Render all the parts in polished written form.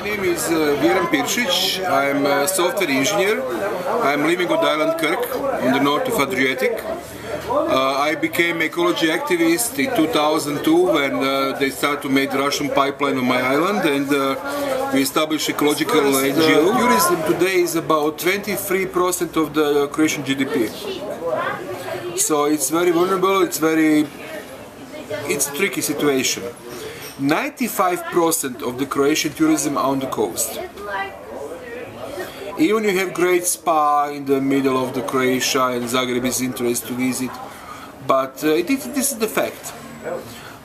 name is Vjeran Piršić. I'm a software engineer. I'm living on the island Krk on the north of Adriatic. I became ecology activist in 2002 when they started to make the Russian pipeline on my island, and we established ecological NGO. Tourism today is about 23% of the Croatian GDP. So it's very vulnerable, it's a tricky situation. 95% of the Croatian tourism on the coast. Even you have great spa in the middle of the Croatia, and Zagreb is interesting to visit, but this is the fact.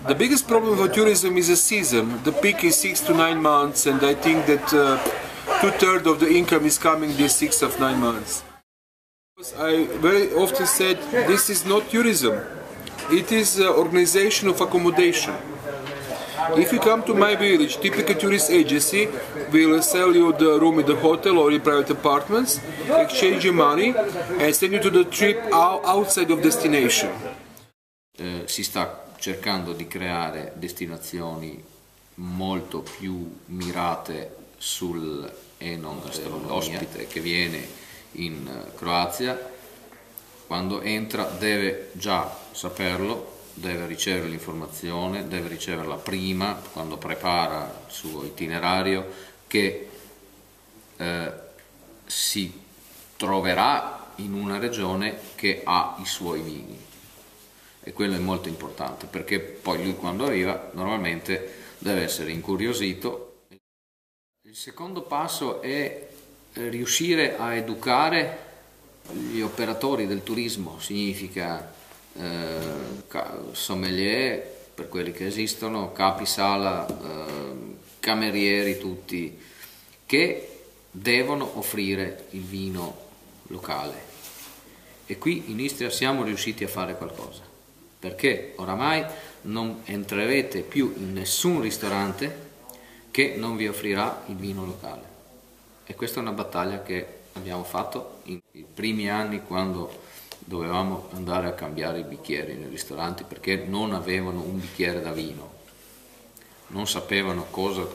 The biggest problem for tourism is the season. The peak is 6 to 9 months, and I think that 2/3 of the income is coming these 6 of 9 months. I very often said this is not tourism, it is organization of accommodation. If you come to my village, typical tourist agency will sell you the room in the hotel or in private apartments, exchange your money and send you to the trip outside of destination. Si sta cercando di creare destinazioni molto più mirate sul e non ospite che viene in Croazia. Quando entra deve già saperlo, deve ricevere l'informazione, deve riceverla prima, quando prepara il suo itinerario, che si troverà in una regione che ha i suoi vini, e quello è molto importante, perché poi lui quando arriva normalmente deve essere incuriosito. Il secondo passo è riuscire a educare gli operatori del turismo, significa sommelier per quelli che esistono, capisala, camerieri, tutti che devono offrire il vino locale. E qui in Istria siamo riusciti a fare qualcosa, perché oramai non entrerete più in nessun ristorante che non vi offrirà il vino locale, e questa è una battaglia che abbiamo fatto in primi anni, quando dovevamo andare a cambiare i bicchieri nei ristoranti perché non avevano un bicchiere da vino, non sapevano come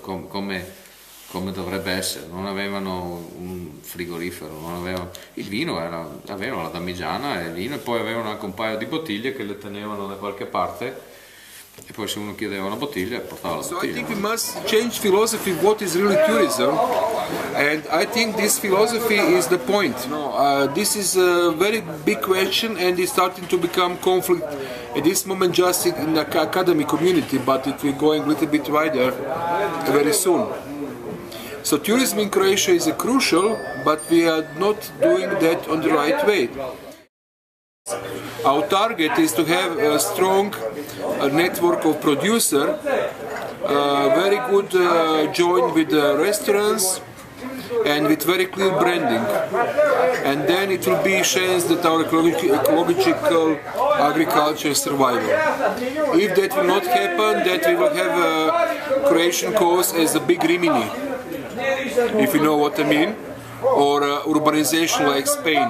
dovrebbe essere, non avevano un frigorifero, non avevano, il vino avevano la damigiana e il vino, e poi avevano anche un paio di bottiglie che le tenevano da qualche parte, e poi se uno chiedeva una bottiglia portava la bottiglia. So I think we must change philosophy what is really tourism, and I think this philosophy is the point. This is a very big question, and it's starting to become conflict at this moment just in the academic community, but it will go a little bit wider very soon. So tourism in Croatia is crucial, but we are not doing that on the right way. Our target is to have a strong network of producers, very good joint with restaurants and with very clear branding, and then it will be a chance that our ecological agriculture survival. If that will not happen, that we will have a Croatian coast as a big Rimini, if you know what I mean, or urbanization like Spain.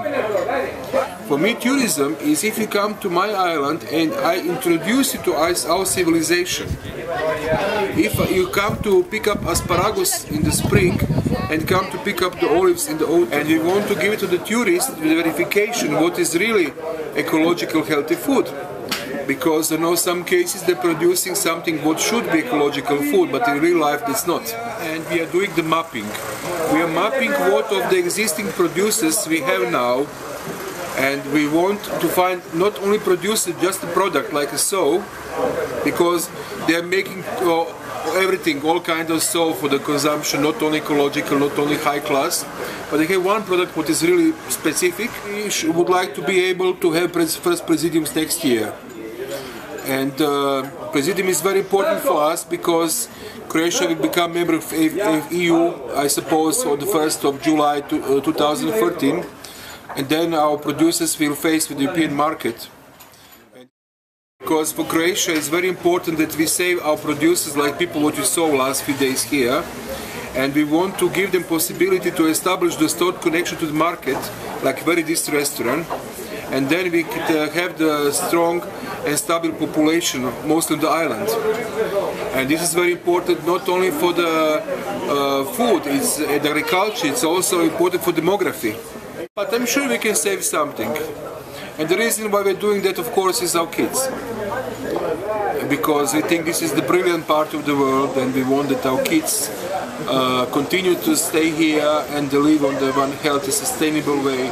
For me, tourism is if you come to my island and I introduce you to our civilization. If you come to pick up asparagus in the spring and come to pick up the olives in the autumn, and you want to give it to the tourist with verification what is really ecological healthy food. Because I know some cases they're producing something what should be ecological food, but in real life it's not. And we are doing the mapping. We are mapping what of the existing producers we have now, and we want to find not only produce just a product like a soap, because they are making everything, all kinds of soap for the consumption, not only ecological, not only high class, but they have one product what is really specific. We would like to be able to have first presidiums next year. And Presidium is very important for us because Croatia will become member of EU, I suppose, on the 1st of July 2013, and then our producers will face with the European market. Because for Croatia it's very important that we save our producers, like people what you saw last few days here, and we want to give them possibility to establish the stored connection to the market, like very this restaurant, and then we could have the strong and stable population, mostly on the island. And this is very important not only for the food, it's the agriculture, it's also important for demography. But I'm sure we can save something. And the reason why we're doing that, of course, is our kids. Because we think this is the brilliant part of the world, and we want that our kids continue to stay here and live on the one healthy, sustainable way